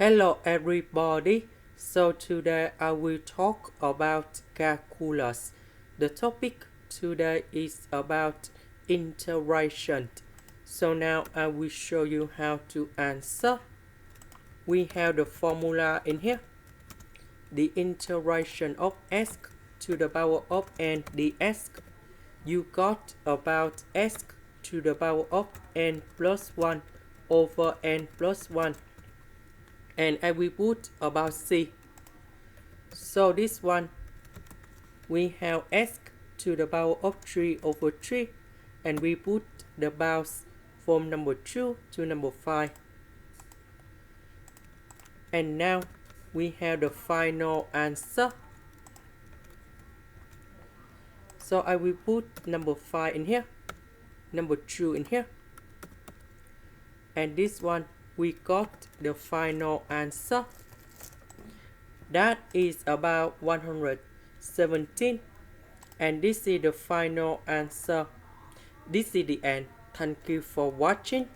Hello everybody. So today I will talk about calculus. The topic today is about integration. So now I will show you how to answer. We have the formula in here. The integration of s to the power of n dx. You got about s to the power of n plus 1 over n plus 1. And I will put about c. So this one, we have s to the power of 3 over 3, and we put the bounds from number 2 to number 5. And now we have the final answer. So I will put number 5 in here, number 2 in here, and this one we got the final answer. That is about 117, and this is the final answer. This is the end. Thank you for watching.